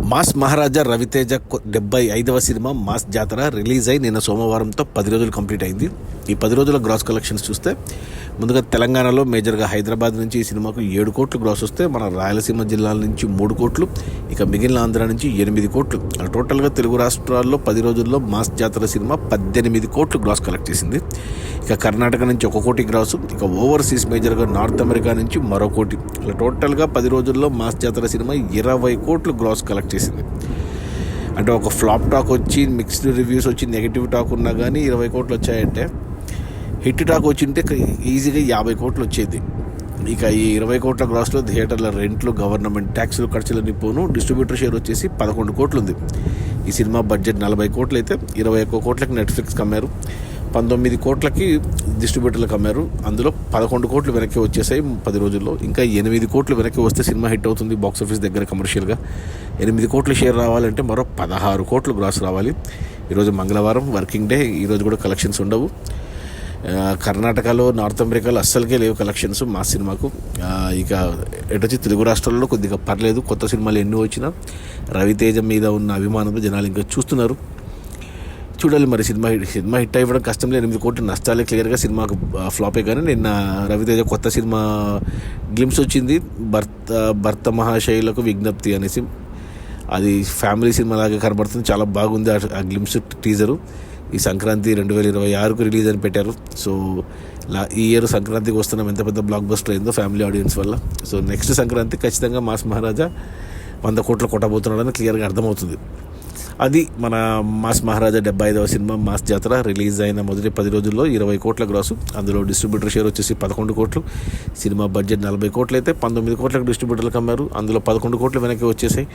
Mass మహారాజా Raviteja 75వ cinema mass జాతర release అయి నిన్న సోమవారంతో 10 రోజులు కంప్లీట్ అయింది. ఈ 10 రోజుల గ్రాస్ కలెక్షన్స్ చూస్తే ముందుగా తెలంగాణలో మేజర్గా హైదరాబాద్ నుంచి ఈ సినిమాకు 7 కోట్లు గ్రాస్ వస్తే మన రాయలసీమ జిల్లాల నుంచి 3 కోట్లు, ఇక మిగిలిన ఆంధ్ర నుంచి 8 కోట్లు. టోటల్గా తెలుగు రాష్ట్రాల్లో 10 రోజుల్లో మాస్ జాతర సినిమా 18 కోట్లు గ్రాస్ కలెక్ట్ చేసింది. ఇక కర్ణాటక నుంచి 1 కోటి గ్రాసు, ఇక ఓవర్సీస్ మేజర్గా నార్త్ అమెరికా నుంచి మరో కోటి. ఇలా టోటల్గా 10 రోజుల్లో మాస్ జాతర సినిమా 20 కోట్లు గ్రాస్ కలెక్ట్ చేసింది. అంటే ఒక ఫ్లాప్ టాక్ వచ్చి మిక్స్డ్ రివ్యూస్ వచ్చి నెగిటివ్ టాక్ ఉన్నా కానీ 20 కోట్లు వచ్చాయంటే, హిట్ టాక్ వచ్చింటే ఈజీగా 50 కోట్లు వచ్చేది. ఇక ఈ 20 కోట్ల గ్రాస్లో థియేటర్ల రెంట్లు, గవర్నమెంట్ ట్యాక్సులు, ఖర్చులన్నీ పోను డిస్ట్రిబ్యూటర్ షేర్ వచ్చేసి 11 కోట్లు ఉంది. ఈ సినిమా బడ్జెట్ 40 కోట్లు అయితే 21 కోట్లకి నెట్ఫ్లిక్స్కి అమ్మారు, 19 కోట్లకి డిస్ట్రిబ్యూటర్లకు అమ్మారు. అందులో 11 కోట్లు వెనక్కి వచ్చేసాయి 10 రోజుల్లో. ఇంకా 8 కోట్లు వెనక్కి వస్తే సినిమా హిట్ అవుతుంది బాక్సాఫీస్ దగ్గర కమర్షియల్గా. 8 కోట్ల షేర్ రావాలంటే మరో 16 కోట్లు గ్రాస్ రావాలి. ఈరోజు మంగళవారం వర్కింగ్ డే, ఈరోజు కూడా కలెక్షన్స్ ఉండవు. కర్ణాటకలో, నార్త్ అమెరికాలో అస్సలకే లేవు కలెక్షన్స్ మా సినిమాకు. ఇక ఎటొచ్చి తెలుగు రాష్ట్రాల్లో కొద్దిగా పర్లేదు. కొత్త సినిమాలు ఎన్ని వచ్చినా రవితేజ మీద ఉన్న అభిమానంతో జనాలు ఇంకా చూస్తున్నారు. చూడాలి మరి. సినిమా హిట్ అవ్వడం కష్టం లేదు. 8 కోట్లు నష్టాలే క్లియర్గా సినిమాకు ఫ్లాపే. కానీ నిన్న రవితేజ కొత్త సినిమా గ్లిమ్స్ వచ్చింది, భర్త మహాశైలకు విజ్ఞప్తి అనేసి. అది ఫ్యామిలీ సినిమా లాగా కనబడుతుంది, చాలా బాగుంది ఆ గ్లిమ్స్ టీజరు. ఈ సంక్రాంతి 2026కు రిలీజ్ అని పెట్టారు. సో ఈ ఇయర్ సంక్రాంతికి వస్తున్నాం, ఎంత పెద్ద బ్లాక్ బస్టర్ అయిందో ఫ్యామిలీ ఆడియన్స్ వల్ల. సో నెక్స్ట్ సంక్రాంతి ఖచ్చితంగా మాస్ మహారాజా 100 కోట్లు కొట్టబోతున్నాడని క్లియర్గా అర్థమవుతుంది. అది మన మాస్ మహారాజా 75వ సినిమా మాస్ జాతర రిలీజ్ అయిన మొదటి 10 రోజుల్లో 20 కోట్ల గ్రాసు. అందులో డిస్ట్రిబ్యూటర్ షేర్ వచ్చేసి 11 కోట్లు. సినిమా బడ్జెట్ 40 కోట్లు అయితే 19 కోట్లకు డిస్ట్రిబ్యూటర్లకు అమ్మారు. అందులో 11 కోట్లు వెనక్కి వచ్చేసాయి.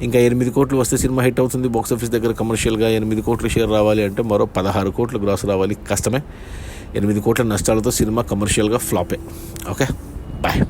ఇంకా 8 కోట్లు వస్తే సినిమా హిట్ అవుతుంది బాక్సాఫీస్ దగ్గర కమర్షియల్గా. 8 కోట్ల షేర్ రావాలి అంటే మరో 16 కోట్లు గ్రాసు రావాలి, కష్టమే. 8 కోట్ల నష్టాలతో సినిమా కమర్షియల్గా ఫ్లాపే. Okay, bye.